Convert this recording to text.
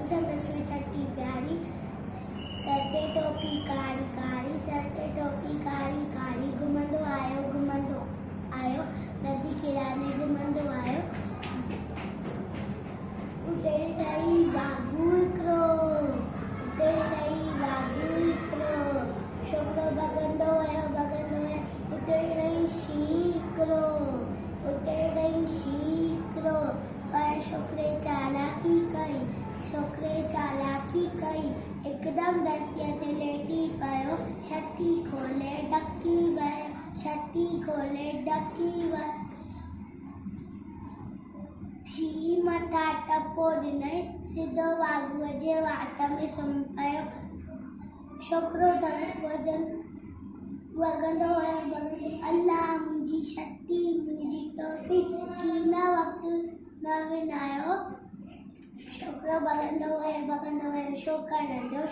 संदसि में छठी प्यारी सर ते टोपी कारी कारी सर ते टोपी कारी कारी घुमंदो आयो नदी किनारे घुमंदो आयो उतेरे ठही वाघू हिकिड़ो छोकिरो भॻंदो वियो उतेरे ठही शींहुं हिकिड़ो पर छोकिरे चालाकी कई हिकदमि धरतीअ ते लेटी पियो छटी खोले ॾकी वियो शींहुं मथां टपो ॾिनई सिधो वाघूअ जे वात में सुम्ही पियो छोकिरो वॻंदो वियो अल्लाह मुंहिंजी छटी मुंहिंजी टोपी कीन वक़्तु न विञायो छोकिरो भॻंदो वियो छो का नंढो